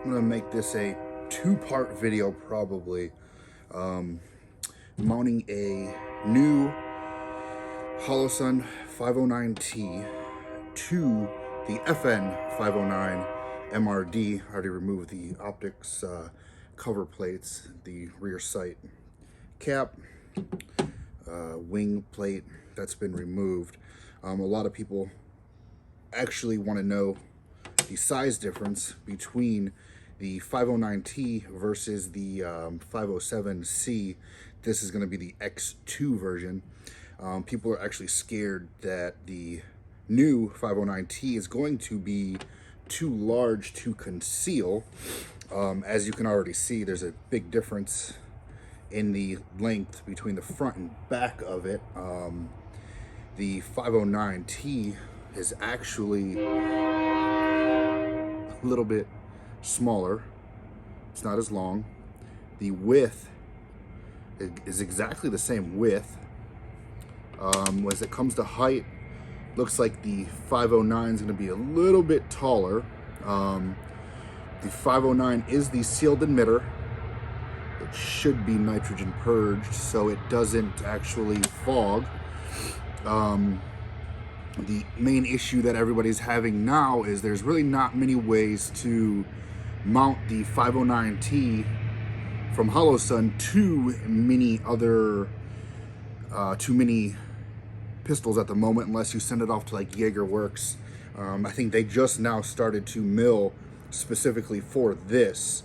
I'm gonna make this a two-part video probably, mounting a new Holosun 509T to the FN-509 MRD. I already removed the optics cover plates, the rear sight cap, wing plate, that's been removed. A lot of people actually want to know the size difference between the 509T versus the 507C. This is going to be the X2 version. People are actually scared that the new 509T is going to be too large to conceal. As you can already see, there's a big difference in the length between the front and back of it. The 509T is actually a little bit smaller. It's not as long. The width is exactly the same width. As it comes to height, looks like the 509 is going to be a little bit taller. The 509 is the sealed emitter. It should be nitrogen purged, so it doesn't actually fog. The main issue that everybody's having now is there's really not many ways to mount the 509T from Holosun to many other too many pistols at the moment, unless you send it off to like Jaeger Works. I think they just now started to mill specifically for this.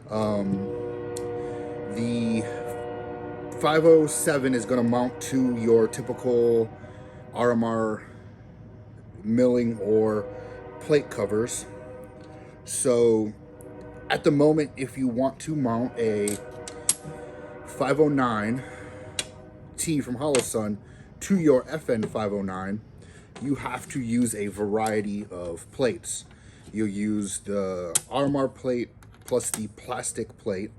The 507 is going to mount to your typical RMR milling or plate covers. So at the moment, if you want to mount a 509T from Holosun to your FN-509, you have to use a variety of plates. You'll use the RMR plate plus the plastic plate.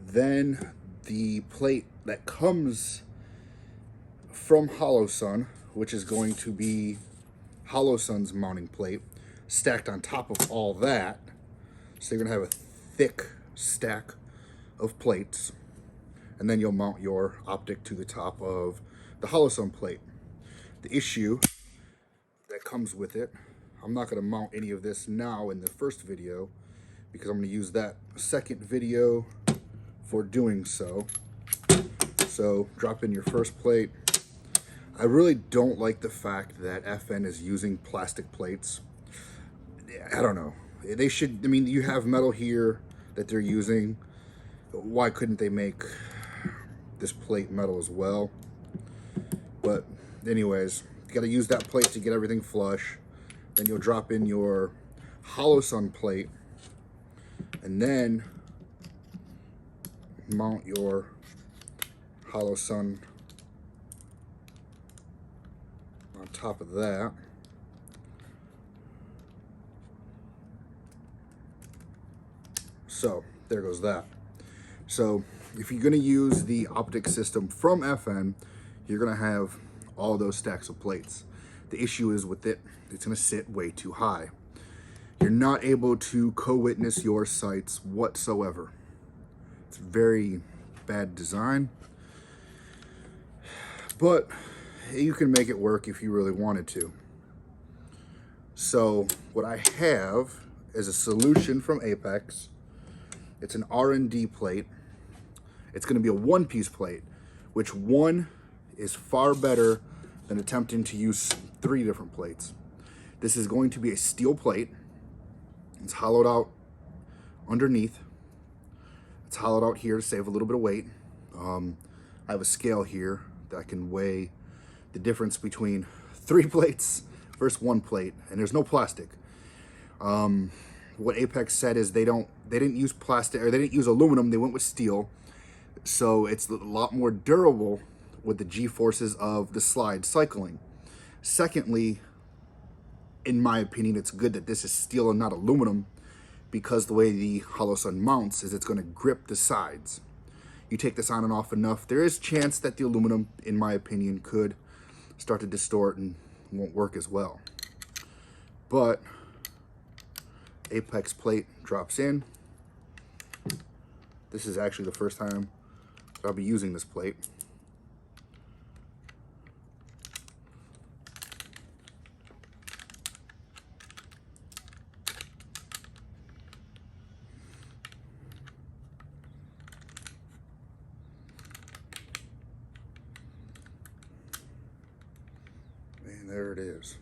Then the plate that comes from Holosun, which is going to be Holosun's mounting plate, stacked on top of all that. So you're gonna have a thick stack of plates, and then you'll mount your optic to the top of the Holosun plate. The issue that comes with it, I'm not gonna mount any of this now in the first video, because I'm gonna use that second video for doing so. So drop in your first plate. I really don't like the fact that FN is using plastic plates. I don't know. They should, I mean, you have metal here that they're using. Why couldn't they make this plate metal as well? But anyways, you gotta use that plate to get everything flush. Then you'll drop in your Holosun plate, and then mount your Holosun on top of that. So there goes that. So if you're going to use the optic system from FN, you're going to have all those stacks of plates. The issue is with it, it's going to sit way too high. You're not able to co-witness your sights whatsoever. It's very bad design, but you can make it work if you really wanted to. So what I have is a solution from Apex. It's an R&D plate. It's going to be a one-piece plate, which one is far better than attempting to use 3 different plates. This is going to be a steel plate. It's hollowed out underneath. It's hollowed out here to save a little bit of weight. I have a scale here that I can weigh the difference between 3 plates versus 1 plate, and there's no plastic. What Apex said is they didn't use plastic, or they didn't use aluminum, they went with steel. So it's a lot more durable with the G-forces of the slide cycling. Secondly, in my opinion, it's good that this is steel and not aluminum, because the way the Holosun mounts is it's going to grip the sides. You take this on and off enough, there is chance that the aluminum, in my opinion, could start to distort and won't work as well. But apex plate drops in. This is actually the first time I'll be using this plate. And there it is.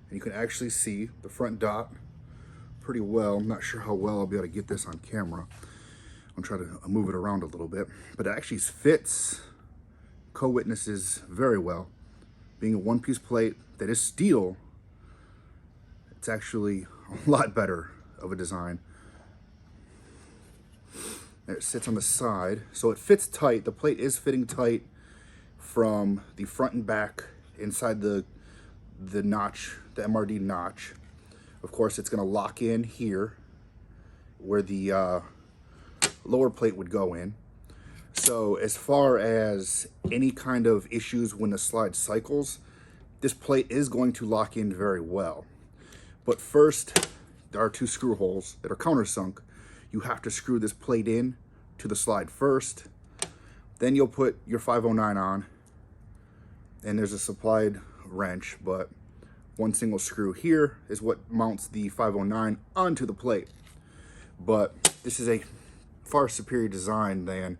And you can actually see the front dot pretty well. I'm not sure how well I'll be able to get this on camera. I'm trying to move it around a little bit, but it actually fits co-witnesses very well. Being a one-piece plate that is steel, it's actually a lot better of a design. There it sits on the side, so it fits tight. The plate is fitting tight from the front and back inside the notch, the MRD notch. Of course, it's going to lock in here where the lower plate would go in. So as far as any kind of issues when the slide cycles, this plate is going to lock in very well. But first, there are 2 screw holes that are countersunk. You have to screw this plate in to the slide first. Then you'll put your 509 on, and there's a supplied wrench, but one single screw here is what mounts the 509 onto the plate. But this is a far superior design than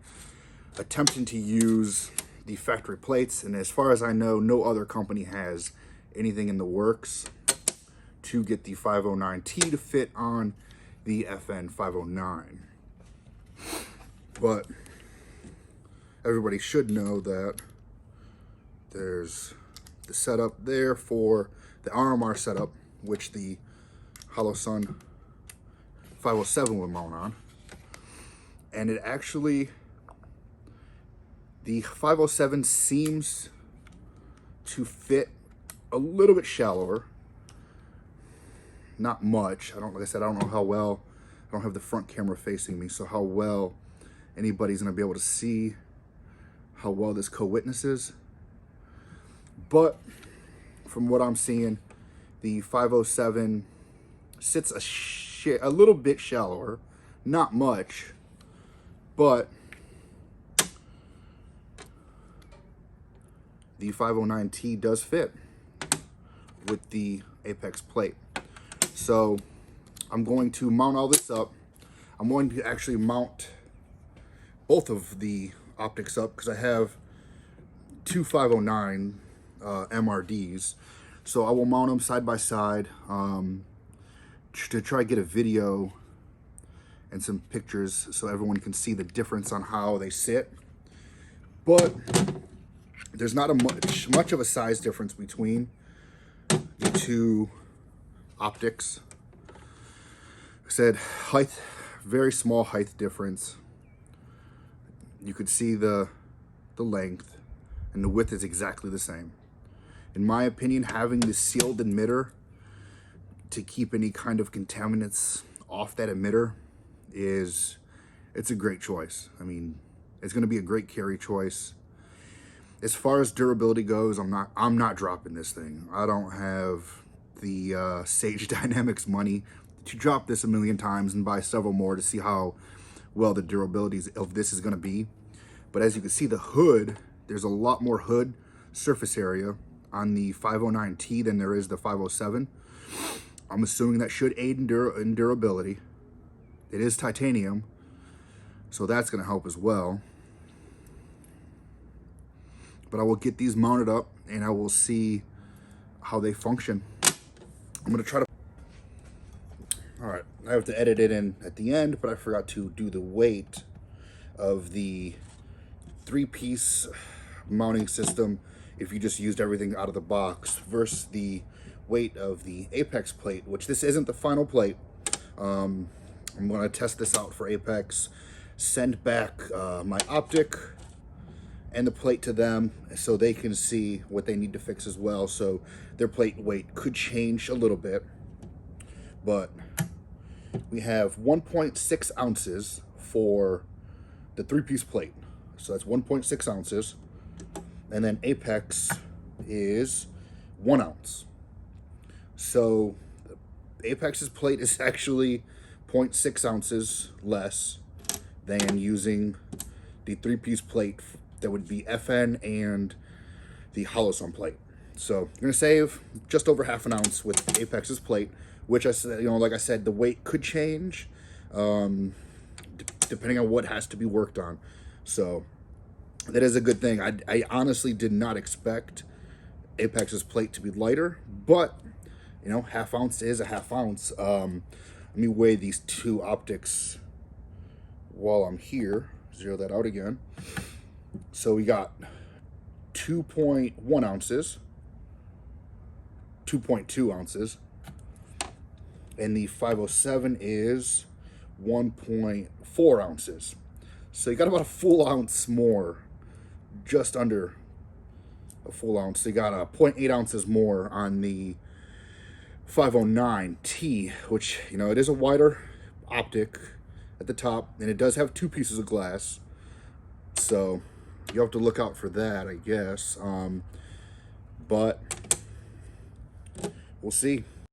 attempting to use the factory plates, and as far as I know, no other company has anything in the works to get the 509T to fit on the FN-509. But everybody should know that there's the setup there for the RMR setup, which the Holosun 507 would mount on. And it actually, the 507 seems to fit a little bit shallower. Not much. Like I said, I don't know how well, I don't have the front camera facing me, so how well anybody's gonna be able to see how well this co-witnesses. But from what I'm seeing, the 507 sits a little bit shallower, not much, but the 509T does fit with the apex plate. So I'm going to mount all this up. I'm going to actually mount both of the optics up because I have 2 509 MRDs. So I will mount them side by side to try to get a video and some pictures so everyone can see the difference on how they sit. But there's not much of a size difference between the 2 optics. I said height, very small height difference. You could see the length, and the width is exactly the same. In my opinion, having the sealed emitter to keep any kind of contaminants off that emitter it's a great choice. I mean, it's going to be a great carry choice. As far as durability goes, I'm not dropping this thing. I don't have the Sage Dynamics money to drop this a million times and buy several more to see how well the durability of this is going to be. But as you can see, the hood, there's a lot more hood surface area on the 509T than there is the 507. I'm assuming that should aid in durability. It is titanium, so that's going to help as well. But I will get these mounted up and I will see how they function. I'm going to try to... All right, I have to edit it in at the end, but I forgot to do the weight of the 3-piece mounting system if you just used everything out of the box versus the weight of the apex plate, which this isn't the final plate. I'm going to test this out for apex, send back my optic and the plate to them so they can see what they need to fix as well. So their plate weight could change a little bit, but we have 1.6 ounces for the 3-piece plate. So that's 1.6 ounces. And then apex is 1 ounce. So Apex's plate is actually 0.6 ounces less than using the 3-piece plate that would be FN and the Holosun plate. So you're gonna save just over half an ounce with Apex's plate, which I said, like I said, the weight could change depending on what has to be worked on. So that is a good thing. I honestly did not expect Apex's plate to be lighter, but half ounce is a half ounce. Let me weigh these two optics while I'm here. Zero that out again. So we got 2.1 ounces, 2.2 ounces, and the 507 is 1.4 ounces. So you got about a full ounce more, just under a full ounce. So you got 0.8 ounces more on the 509T, which, it is a wider optic at the top, and it does have 2 pieces of glass. So you have to look out for that, I guess. But we'll see.